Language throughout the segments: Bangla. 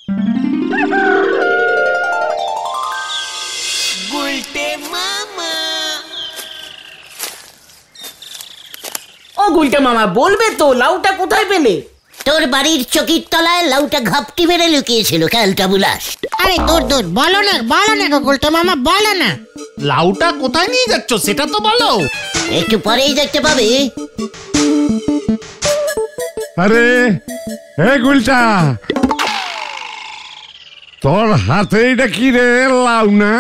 ও গুলটে মামা, বলবে তো লাউটা কোথায় পেলে? তোর বাড়ির চকির তলায় লাউটা ঘাপটি মেরে লুকিয়েছিল ক্যালটা বুলাস। আরে দূর দূর, বলো না গো গুলটে মামা, বলো না। লাউটা কোথায় নিয়ে যাচ্ছ সেটা তো বলো। একটু পরেই দেখতে পাবি। আরে হে গুলটা, তোর হাতে এটা কি রে? লাউ না?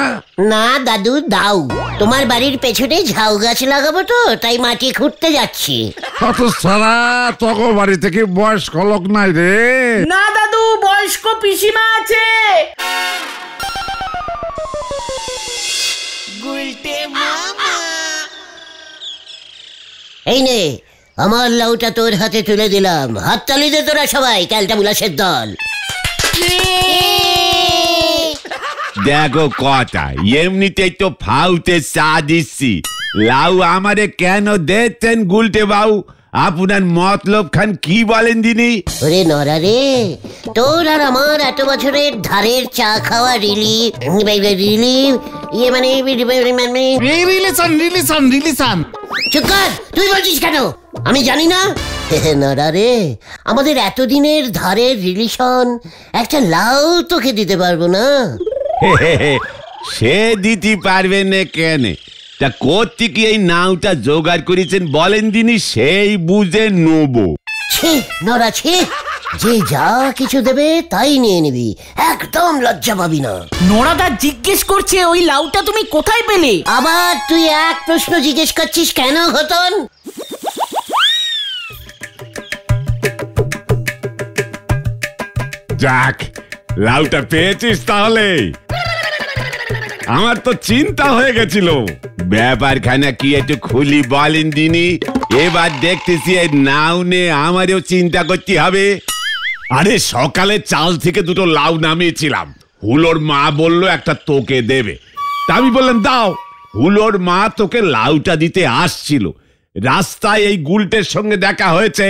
না দাদু, দাও। তোমার বাড়ির পেছনে ঝাউ গাছ লাগাবো তো, তাই মাটি খুঁড়তে যাচ্ছি। কত সারা তোর বাড়ি থেকে বয়স্ক লোক নাই রে? না দাদু, বয়স্ক পিসিমা আছে। এই নে, আমার লাউটা তোর হাতে তুলে দিলাম। হাততালি দে তোরা সবাই, ক্যালটা বুলাসের দল। দেখো কথা, এমনিতেই তো ফাউতে চা দিচ্ছি। লাউ আমারে কেন দিচ্ছেন গুলটে বাবু? আপনার মতলব খান কি বলেন দিনি? ওরে নরা রে, তোর আর আমার এত বছরের ধারের চা খাওয়া রিলিফ, ইয়ে মানে রিলেশন। চুপ কর, তুই বলছিস কেন? আমি জানি না? নরা রে, আমাদের এতদিনের ধারের রিলেশন একটা লাউ তোকে দিতে পারবো না। সে দিতে পারবেন না কেন? তা করতে কি এই নাওটা জোগাড় করেছেন বলেন দিনি, সেই বুঝে নেবো। ছি নরা, ছি। যে যা কিছু দেবে তাই নিয়ে নিবি, একদম লজ্জা পাবি না। নোরাদা জিজ্ঞেস করছে ওই লাউটা তুমি কোথায় পেলে? আবার তুই এক প্রশ্ন জিজ্ঞেস করছিস কেন ঘটন? যাক, লাউটা পেয়েছিস তাহলে? আমার তো চিন্তা হয়ে গেছিল। ব্যাপারখানা কি একটু খুলি বলেন দিনি। এবার দেখতেছি এই নাও নে আমারও চিন্তা করতে হবে। আরে সকালে চাল থেকে দুটো লাউ নামিয়েছিলাম, হুলোর মা বলল একটা তোকে দেবে। তা আমি বললাম দাও। হুলোর মা তোকে লাউটা দিতে আসছিল, রাস্তায় এই গুলটের সঙ্গে দেখা হয়েছে।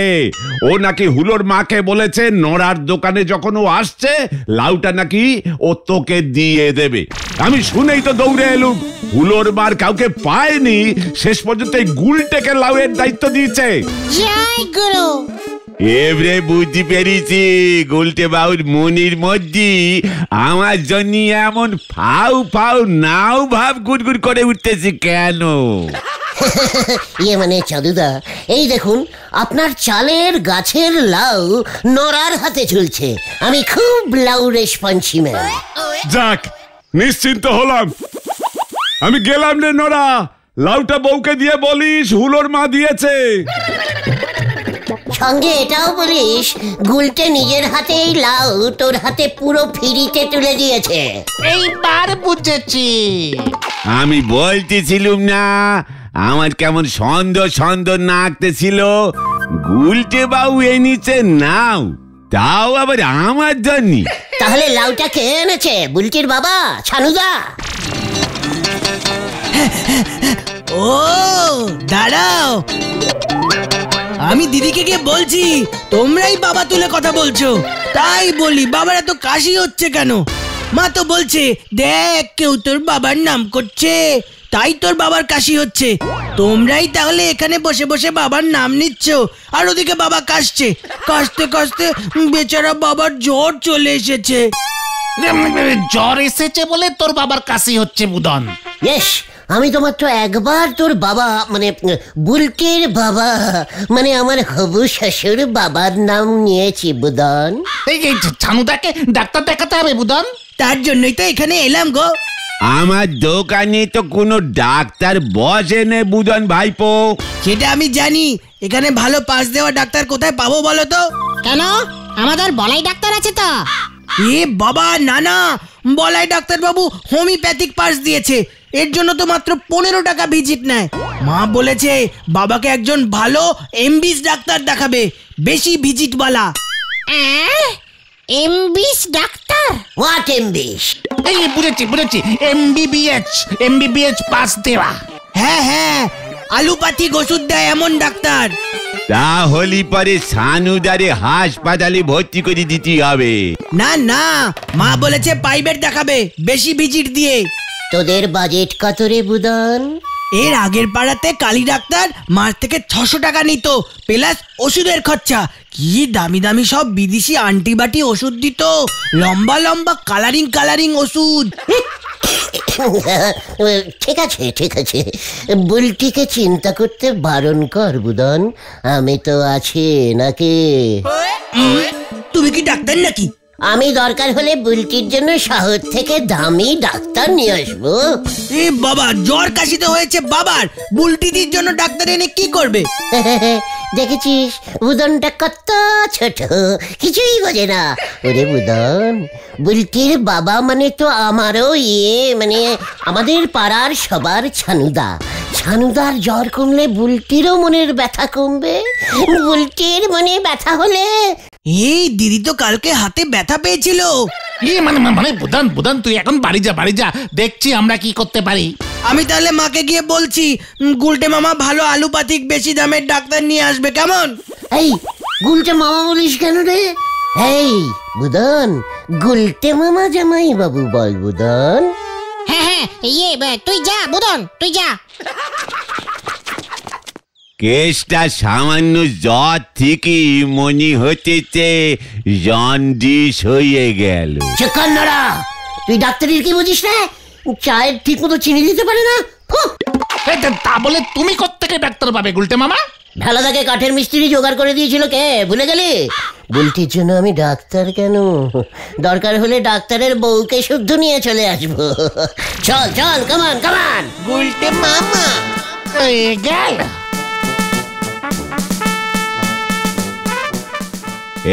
ও নাকি হুলোর মাকে বলেছে নড়ার দোকানে যখন ও আসছে লাউটা নাকি ও তোকে দিয়ে দেবে। আমি শুনেই তো দৌড়ে এলুম। হুলোর মার কাউকে পায়নি, শেষ পর্যন্ত এই গুলটেকে লাউয়ের দায়িত্ব দিয়েছে। জয় গুরু। এবারে বুঝতে পেরেছি গুলটে বাবুর মনির মধ্যে আমার জন্য এমন ফাউ ফাউ নাও ভাব গুড়গুড় করে উঠতেছে কেন। ইয়ে মানে চাঁদুদা, এই দেখুন আপনার চালের গাছের লাউ নরার হাতে ঝুলছে। আমি খুব লাউ রেসপন্সি ম্যান। যাক, নিশ্চিন্ত হলাম। আমি গেলাম রে নরা, লাউটা বউকে দিয়ে বলিস হুলোর মা দিয়েছে। সঙ্গে এটাও বলিস গুলটে নিজের হাতেই লাউ তোর হাতে পুরো ফ্রিতে তুলে দিয়েছে। এইবার বুঝেছি। আমি বলতেছিলুম না আমার কেমন সন্দেহ সন্দেহ নাকতেছিল। গুলটে বাবু এনেছে নাও, তাও আবার আমার জন্য। তাহলে লাউটা কে এনেছে? বুলটির বাবা ছানুদা? ও দাঁড়াও, আমি দিদিকে গিয়ে বলছি তোমরাই বাবা তুলে কথা বলছো। তাই বলি বাবার এত কাশি হচ্ছে কেন? মা তো বলছে দেখ কেউ তোর বাবার নাম করছে, তাই তোর বাবার কাশি হচ্ছে। তোমরাই তাহলে এখানে বসে বসে বাবার নাম নিচ্ছ, আর ওদিকে বাবা কাশছে। কাশতে কাশতে বেচারা বাবার জ্বর চলে এসেছে। জ্বর এসেছে বলে তোর বাবার কাশি হচ্ছে বুদন? ইয়েস, আমি তো মাত্র একবার তোর বাবা মানে বুলটির বাবা মানে আমার হবু শ্বশুর বাবার নাম নিয়েছি বুদন। এই ছানুদাকে ডাক্তার দেখাতে হবে বুদন। তার জন্যই তো এখানে এলাম গো। আমার দোকানে তো কোনো ডাক্তার বসে নে বুদন ভাইপো। সেটা আমি জানি, এখানে ভালো পাস দেওয়া ডাক্তার কোথায় পাবো বলো তো? কেন, আমাদের বলাই ডাক্তার আছে তো। এ বাবা না না, বলাই ডাক্তার বাবু হোমিওপ্যাথিক পাস দিয়েছে, এর জন্য তো মাত্র 15 টাকা ভিজিট নেয়। মা বলেছে বাবাকে একজন ভালো এমবিস ডাক্তার দেখাবে, বেশি ভিজিট वाला। এমবিস ডাক্তার? হোয়াট এমবিস? এই বুঝেছি এমবিবিএস পাস দেওয়া। হ্যাঁ হ্যাঁ, আলুপাথিক ওষুধ দেয় এমন ডাক্তার। তাহলে পরে সানুদারে হাসপাতালে ভর্তি করে দিতে হবে। না না, মা বলেছে প্রাইভেট দেখাবে বেশি ভিজিট দিয়ে। তোদের বাজেট কত রে বুদন? এর আগের পাড়াতে কালী ডাক্তার মাস থেকে 600 টাকা নিত, প্লাস ওষুধের খরচা। কি দামি দামি সব বিদেশি আন্টিবায়োটিক ওষুধ দিত, লম্বা লম্বা কালারিং ওষুধ। ঠিক আছে ঠিক আছে, বুলটিকে চিন্তা করতে বারণ কর বুদন, আমি তো আছি নাকি? তুমি কি ডাক্তার নাকি? আমি দরকার হলে বুলটির জন্য শহর থেকে দামি ডাক্তার নিয়ে আসবো। এ বাবা, জ্বর কাশিতে হয়েছে বাবার, বুলটিদির জন্য ডাক্তার এনে কি করবে? দেখেছিস বুদনটা কত ছোট, কিছুই বোঝে না। ওরে বুদন, বুলটির বাবা মানে তো আমারও মানে আমাদের পাড়ার সবার ছানুদা। ছানুদার জ্বর কমলে বুলটিরও মনের ব্যথা কমবে। বুলটির মনে ব্যথা হলে এই দিদি তো কালকে হাতে ব্যথা পেয়েছিল। মানে বুদন তুই এখন বাড়ি যা, দেখছি আমরা কি করতে পারি। আমি তাহলে মাকে গিয়ে বলছি গুলটে মামা ভালো আলুপাথিক বেশি দামের ডাক্তার নিয়ে আসবে, কেমন? এই গুলটে মামা বলিস কেন রে? এই বুদন, গুলটে মামা জামাই বাবু বল বুদন। হ্যাঁ তুই যা বুদন, তুই যা। কেসটা সামান্য জ্বর থেকে মনে হতেছে জন্ডিস হয়ে গেল। চেকান্নারা, তুই ডাক্তারের কি বুঝিস না? চায়ের ঠিক মতো চিনি দিতে পারে না। তা বলে তুমি কোত্থেকে ডাক্তার পাবে গুলটে মামা? ঢালাদাকে কাঠের মিস্ত্রি জোগাড় করে দিয়েছিল কে, ভুলে গেলি? বুলটির জন্য আমি ডাক্তার কেন, দরকার হলে ডাক্তারের বউকে শুদ্ধ নিয়ে চলে আসবো। চল কামান গুলটে মামা গেল।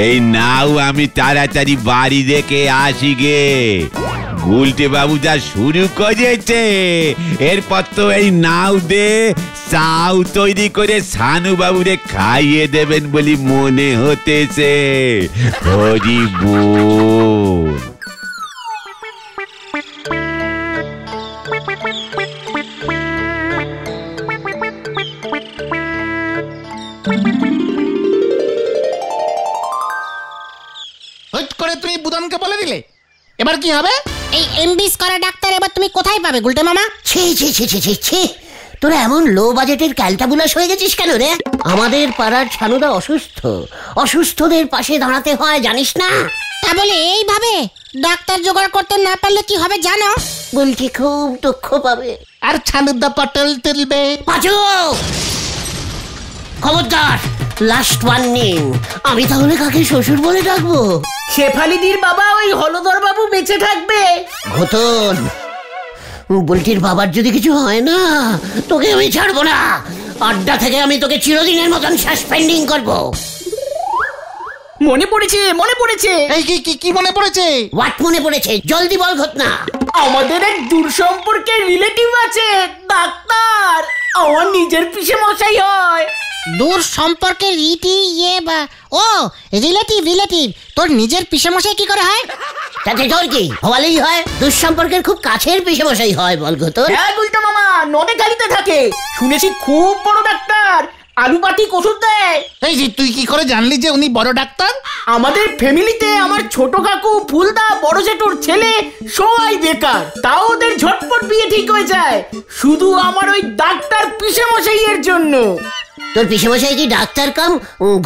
এই নাও আমি তাড়াতাড়ি বাড়ি দেখে আসি গে। গুলটে বাবু যা শুরু করেছে, এরপর তো এই নাও দে চাউ তৈরি করে সানু বাবুরে খাইয়ে দেবেন বলে মনে হতেছে। হরি বল। করে তুমি বুদনকে বলে দিলে, এবার কি হবে? এই এমবিএস করা ডাক্তার এবার তুমি কোথায় পাবে গুলটে মামা? ছি, তোরা এমন লো বাজেটের ক্যালটাবুলাস হয়ে গেছিস কেন রে? আমাদের পাড়ার ছানুদা অসুস্থদের পাশে দাঁড়াতে হয় জানিস না? তা বলে এইভাবে ডাক্তার জোগাড় করতে না পারলে কি হবে জানো? বুলটি খুব দুঃখ পাবে। আর ছানুদা পটল তুলবে। পাঁচু, খবরদার, লাস্ট ওয়ার্নিং। আমি তাহলে কাকে শ্বশুর বলে ডাকবো? শেফালিদির বাবা ওই হলদর বাবু বেঁচে থাকবে। ঘটন, বুলটির বাবার যদি কিছু হয় না, তোকে আমি ছাড়বো না। আড্ডা থেকে আমি তোকে চিরদিনের মতন সাসপেন্ডিং করবো। মনে পড়েছে। এই কি মনে পড়েছে? হোয়াট মনে পড়েছে? জলদি বল ঘটনা। আমাদের এক দূর সম্পর্কের রিলেটিভ আছে ডাক্তার, আমার নিজের পিসে মশাই হয়। দূর সম্পর্কের রিলেটিভ তোর নিজের পিসেমশাই কি করে হয়? তাতে তোর কি হওয়ালেই হয়? দুঃসম্পর্কের খুব কাছের পিসেমশাই হয় বল ঘটন। হ্যাঁ গুলটা মামা, নদে গালিতে থাকে, শুনেছি খুব বড় ডাক্তার, আলুপাথিক ওষুধ দেয়। এই যে তুই কি করে জানলি যে উনি বড় ডাক্তার? আমাদের ফ্যামিলিতে আমার ছোট কাকু, ফুলদা, বড় জেঠুর ছেলে সবাই বেকার, তাও ওদের ঝটপট বিয়ে ঠিক হয়ে যায়, শুধু আমার ওই ডাক্তার পিসে মশাইয়ের জন্য। তোর পিসেমশাই কি ডাক্তার কাম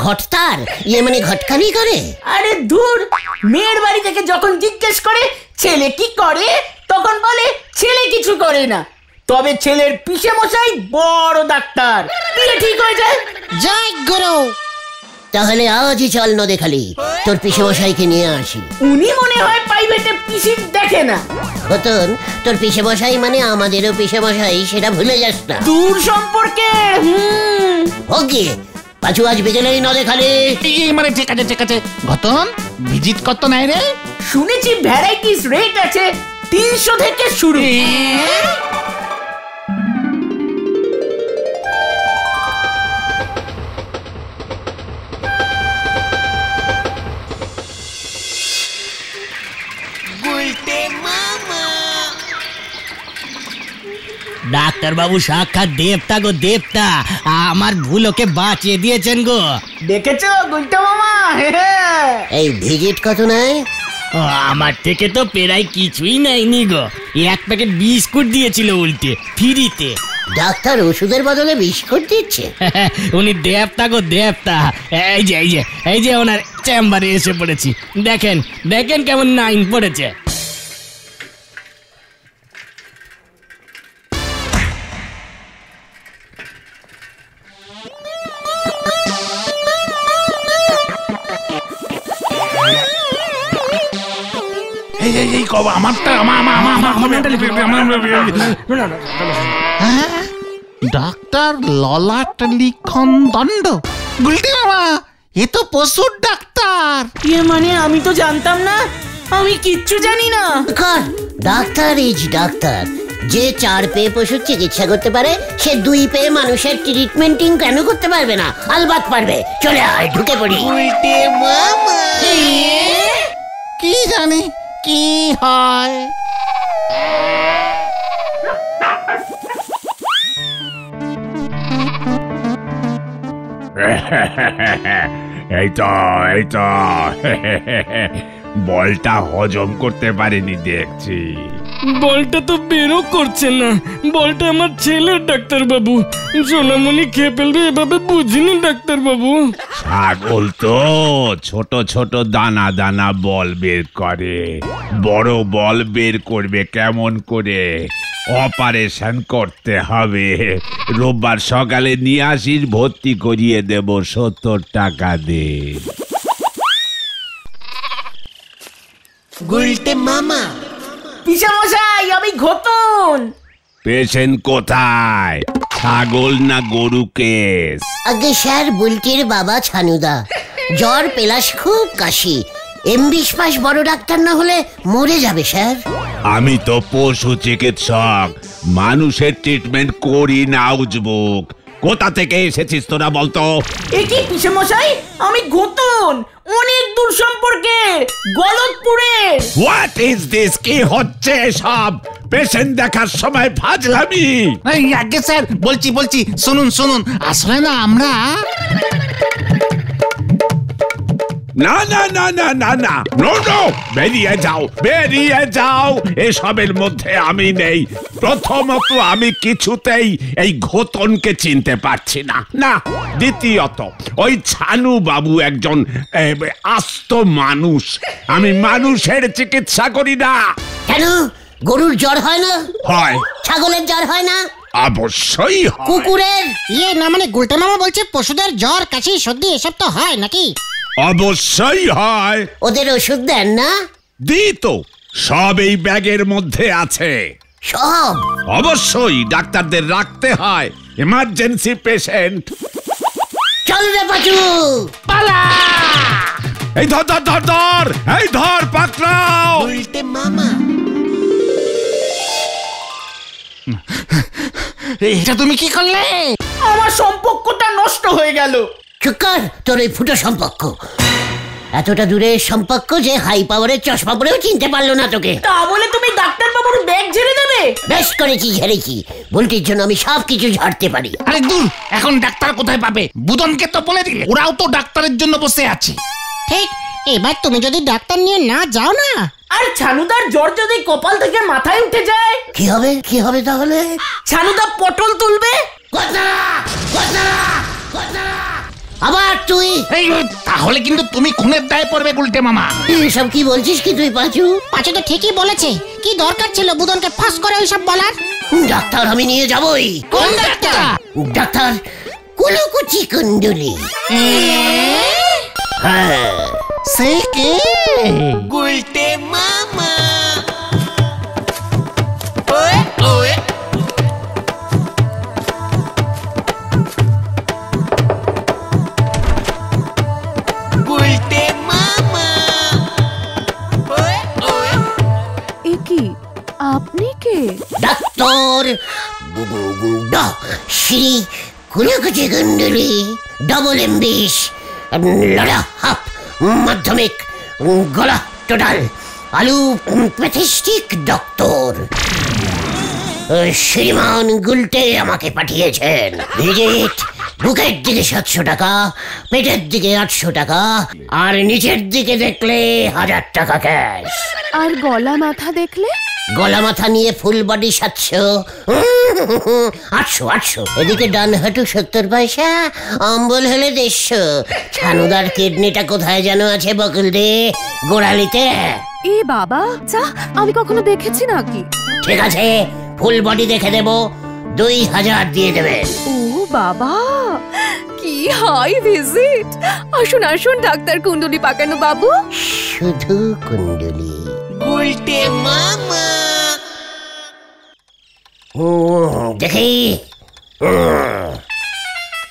ঘটতার, মানে ঘটকানি করে? আরে ধুর, মেয়ের বাড়ি থেকে যখন জিজ্ঞেস করে ছেলে কি করে, তখন বলে ছেলে কিছু করে না, তবে ছেলের পিসে মশাই বড় ডাক্তার, বিয়ে ঠিক হয়ে যায়। জয় গুরু। তাহলে আজই চল নদে খালি, তোর পিসেমশাইকে নিয়ে আসি। উনি মনে হয় প্রাইভেটে পিসির দেখে না। ঘটন, তোর পিসেমশাই মানে আমাদেরও পিসেমশাই, সেটা ভুলে যাস না। দূর সম্পর্কে ওকে পাঁচু, আজ বিকেলেই নদে খালি। মানে ঠিক আছে। ঘটন ভিজিট কত নাই রে? শুনেছি ভ্যারাইটিস রেট আছে 300 থেকে শুরু। ডাক্তার বাবু সাক্ষাৎ দেবতা গো দেবতা, আমার ভুল ওকে বাঁচিয়ে দিয়েছেন গো। দেখেছো গুলটা মামা? হ্যাঁ। এই ভিজিট কত নেয়? ও, আমার থেকে তো প্রায় কিছুই নেয়নি গো, এক প্যাকেট বিস্কুট দিয়েছিল উল্টে ফ্রিতে। ডাক্তার ওষুধের বদলে বিস্কুট দিচ্ছে? উনি দেবতা গো দেবতা। এই যে ওনার চেম্বারে এসে পড়েছি, দেখেন দেখেন কেমন নাইন পড়েছে। এই কবা আমারটা ডাক্তার ললাট লিখন দণ্ড। গুলটি মামা, এ তো পশুর ডাক্তার। মানে আমি তো জানতাম না, আমি কিচ্ছু জানি না। Doctor is doctor. যে 4 পেয়ে পশুর চিকিৎসা করতে পারে, সে 2 পেয়ে মানুষের ট্রিটমেন্টিং কেন করতে পারবে না? আলবাত পারবে। চলে আয়, ঢুকে পড়ি। কি জানি কি হয়। এই তো বলটা হজম করতে পারেনি দেখছি। বলটা তো বেরো করছে না, বলটা আমার ছেলের ডাক্তার বাবু। সোনামণি খেয়ে ফেলবে এভাবে বুঝিনি ডাক্তার বাবু। ছাগল তো ছোট ছোট দানা দানা বল বের করে, বড় বল বের করবে কেমন করে? অপারেশন করতে হবে। রোববার সকালে নিয়ে আসিস, ভর্তি করিয়ে দেব 70 টাকা দে। গুলটে মামা। পিসেমশাই, আমি ঘটন। পেশেন্ট কোথায়? ছাগল না গরু কেস? আগে স্যার, বুলটির বাবা ছানুদা। জ্বর, পেলাস, খুব কাশি। M20 পাস বড় ডাক্তার না হলে মরে যাবে স্যার। আমি তো পশু চিকিৎসক, মানুষের ট্রিটমেন্ট করি না। উজবুক, কোথা থেকে এসেছিস তোরা বলতো? এ কি পিসেমশাই, আমি ঘটন, অনেক দূর সম্পর্কে, গলতপুরের। What is this? কি হচ্ছে সব? পেশেন্ট দেখার সময় ফাজলামি? এই আগে স্যার, বলছি শুনুন, আসলে না আমরা না না না না না না, নো নো, বেরিয়ে যাও। এসবের মধ্যে আমি নেই। প্রথমত, আমি কিছুতেই এই ঘোতনকে চিনতে পারছি না। না, দ্বিতীয়ত, ওই ছানু বাবু একজন আস্ত মানুষ। আমি মানুষের চিকিৎসা করি না। কেন? গরুর জ্বর হয় না? হয়। ছাগলের জ্বর হয় না? অবশ্যই হয়। কুকুরের? না মানে গুলটে মামা বলছে পশুদের জ্বর, কাশি, সর্দি এসব তো হয় নাকি? অবশ্যই হয়। ওদের ওষুধ দেন না? দি তো, সব এই ব্যাগের মধ্যে আছে। সব? অবশ্যই, ডাক্তারদের রাখতে হয়, এমার্জেন্সি পেশেন্ট। চল রে পাচু, পালা! এই ধর, এই ধর, পাকড়াও। উল্টে মামা। এটা তুমি কি করলে? আমার সম্পর্কটা নষ্ট হয়ে গেল। চুকার, তোর এই ফুটো সম্পর্ক। এতটা দূরের সম্পর্ক যে হাই পাওয়ারের চশমা পরেও চিনতে পারলো না তোকে। তা বলে তুমি ডাক্তার বাবুর ব্যাগ ঝেড়ে দেবে? বেশ করেছি, ঝেড়েছি। বুলটির জন্য আমি সবকিছু ঝাড়তে পারি। আরে দূর, এখন ডাক্তার কোথায় পাবে? বুদনকে তো বলে দিলে, ওরাও তো ডাক্তারের জন্য বসে আছে। ঠিক, এবার তুমি যদি ডাক্তার নিয়ে না যাও না, আর ছানুদার জ্বর যদি কপাল থেকে মাথায় উঠে যায়, কি হবে তাহলে? ছানুদা পটল তুলবে। আবার তুই? এই তাহলে কিন্তু তুমি খুনের দায়ে পড়বে গুলটে মামা। এসব কি বলছিস কি তুই পাঁচু? পাঁচু তো ঠিকই বলেছে। কি দরকার ছিল বুদনকে ফাঁস করে ওইসব বলার? ডাক্তার আমি নিয়ে যাবই। কোন ডাক্তার? ডাক্তার কুলুকুচি কুণ্ডুলি। হ্যাঁ, সে কে? গুলটে মামা। গুলটে মামা। একি আপনি কে? Doctor Shri Kulukuchi Kunduli, double M20, লড়া হাফ, মাধ্যমিক, গলা টোটাল, আলু প্যাথিস্টিক ডক্টর। শ্রীমান গুলটে আমাকে পাঠিয়েছেন। ভিজিট বুকের দিকে 700 টাকা, পেটের দিকে 800 টাকা, আর নিচের দিকে দেখলে 1000 টাকা ক্যাশ। আর গলা মাথা দেখলে? গলা মাথা নিয়ে ফুল বডি 700, 800। এদিকে ডান হাঁটু 70 পয়সা, অম্বল হলে 150। ছানুদার কিডনিটা কোথায় যেন আছে বকুল দে, গোড়ালিতে। এ বাবা, যা, আমি কখনো দেখেছি নাকি? ঠিক আছে, ফুল বডি দেখে দেব, 2000 দিয়ে দেবেন। ও বাবা, কি হাই ভিজিট! আসুন আসুন ডাক্তার কুণ্ডলি পাকানো বাবু। শুধু কুণ্ডলি। উল্টে মামা। দেখি,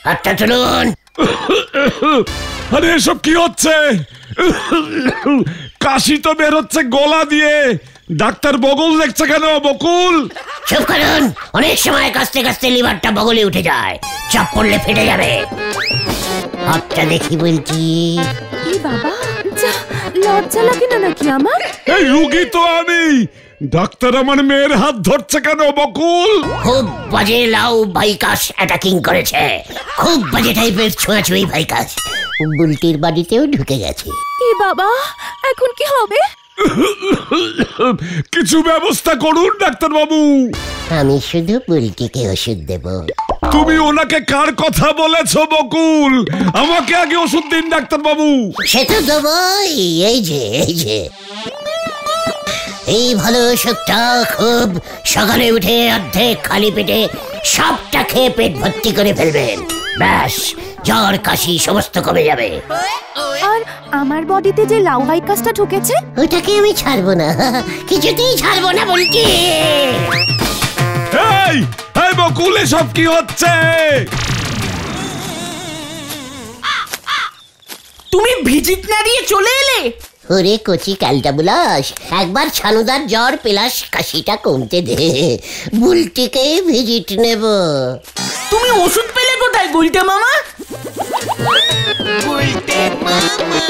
হাতটা তুলুন। আরে এসব কি হচ্ছে? কাশি তো বের হচ্ছে গলা দিয়ে। ডাক্তার বগল দেখছে কেন বকুল? চুপ করুন, অনেক সময় কাশতে কাশতে লিভারটা বগলে উঠে যায়, চাপ পড়লে ফেটে যাবে। হাতটা দেখি বলছি। এ বাবা, যা, লজ্জা লাগে না নাকি আমার? এই রুগী তো আমি। ডাক্তার আমার মেয়ের হাত ধরছে কেন বকুল? খুব বাজে লাউ ভাইকাস অ্যাটাকিং করেছে, খুব বাজে টাইপের ছোঁয়াছুঁই ভাইকাস। বুলটির বাড়িতেও ঢুকে গেছে। এ বাবা, এখন কি হবে? কিছু ব্যবস্থা করুন ডাক্তার বাবু। আমি শুধু বুলটিকে ওষুধ দেব। তুমি ওনাকে কার কথা বলেছো বকুল? আমাকে আগে ওষুধ দিন ডাক্তার বাবু। সে তো দেবই, এই যে এই ভালো ওষুধটা খুব সকালে উঠে অর্ধেক খালি পেটে সবটা খেয়ে পেট ভর্তি করে ফেলবেন। ব্যাস, জ্বর কাশি সমস্ত কমে যাবে। আর আমার বডিতে যে লাউ ভাইকাসটা ঢুকেছে, ওটাকে আমি ছাড়বো না, কিছুতেই ছাড়বো না বলছি। এই বকুল, এসব কি হচ্ছে? তুমি ভিজিট না দিয়ে চলে এলে? ওরে কচি ক্যালটা বুলাস, একবার ছানুদার জ্বর পেলাস কাশিটা কমতে দে, বুলটিকে ভিজিট নেব। তুমি ওষুধ পেলে কোথায় গুলটে মামা? উল্টে মামা।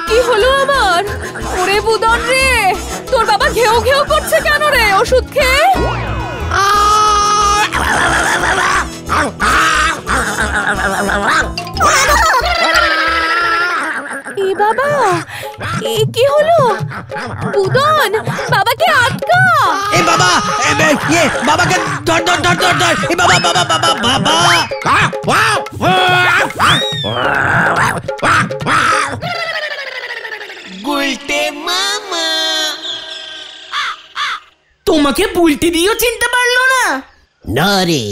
কি হলো আমার? ওরে বুদন রে, তোর বাবা ঘেউ ঘেউ করছে কেন রে ওষুধ খেয়ে? এ বাবা, কি হলো? বুদন, বাবাকে আটকা। এ বাবা, বাবাকে ধর ধর ধর ধর ধর। এ বাবা বাবা বাবা বাবা। উল্টে মামা। তোমাকে বুলটি দিয়েও চিনতে পারলো না? না রে,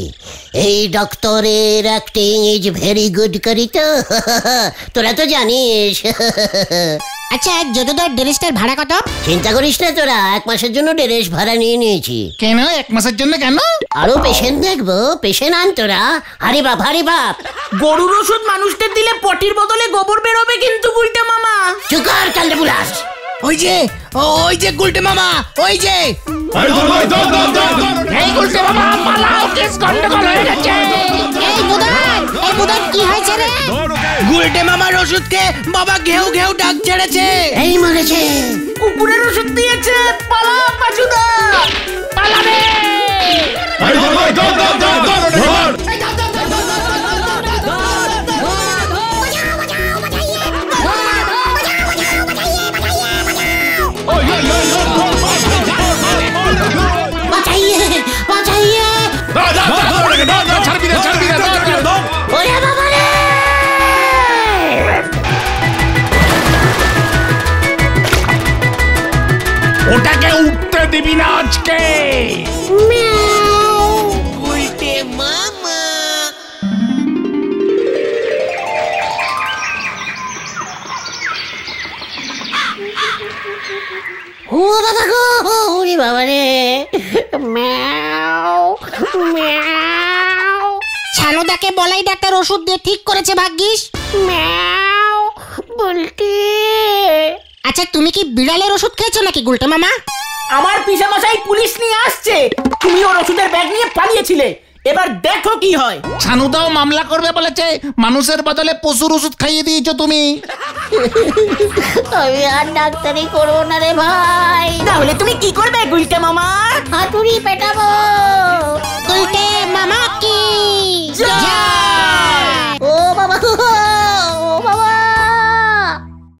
এই ডক্টরের অ্যাক্টিং ইজ ভেরি গুড করি তো, তোরা তো জানিস। আচ্ছা, যদুদার ড্রেসটার ভাড়া কত? চিন্তা করিস না তোরা, 1 মাসের জন্য ড্রেস ভাড়া নিয়ে নিয়েছি। কেন 1 মাসের জন্য কেন? আরো পেশেন্ট দেখবো, পেশেন্ট আন তোরা। হারি বাপ, হারি বাপ। গরুর ওষুধ মানুষদের দিলে পটির বদলে গোবর বেরোবে কিন্তু গুলটে মামা। চুকার কালটা বুলাস। ওই যে গুলটে মামা, ওই যে। এই গুলটে মামা পালাও, কেস গন্ডগোল হয়ে গেছে। এই বুদন কি হয়েছে রে? গুলটে মামার ওষুধ খেয়ে বাবা ঘেউ ঘেউ ডাক ছেড়েছে। এই মরেছে। কুকুরের ওষুধ দিয়েছে, পালা পাচুদা, পালাবে। ওটাকে উঠতে দিবি না আজকে। উল্টে মামা। ও বাবা গো, ওরে বাবা রে। ম্যাও ম্যাও। ছানুদাকে বলাই ডাক্তার ওষুধ দিয়ে ঠিক করেছে ভাগ্যিস। ম্যাও, বুলটি। আচ্ছা তুমি কি বিড়ালের ওষুধ খেয়েছো নাকি গুলটে মামা? আমার পিসে মশাই পুলিশ নিয়ে আসছে, তুমি ওর ওষুধের ব্যাগ নিয়ে পালিয়েছিলে, এবার দেখো কি হয়। ছানুদাও মামলা করবে বলেছে, মানুষের বদলে পশুর ওষুধ খাইয়ে দিয়েছো তুমি। আমি আর ডাক্তারি করবো না রে ভাই। তাহলে তুমি কি করবে গুলটে মামা? হাতুড়ি পেটাবো।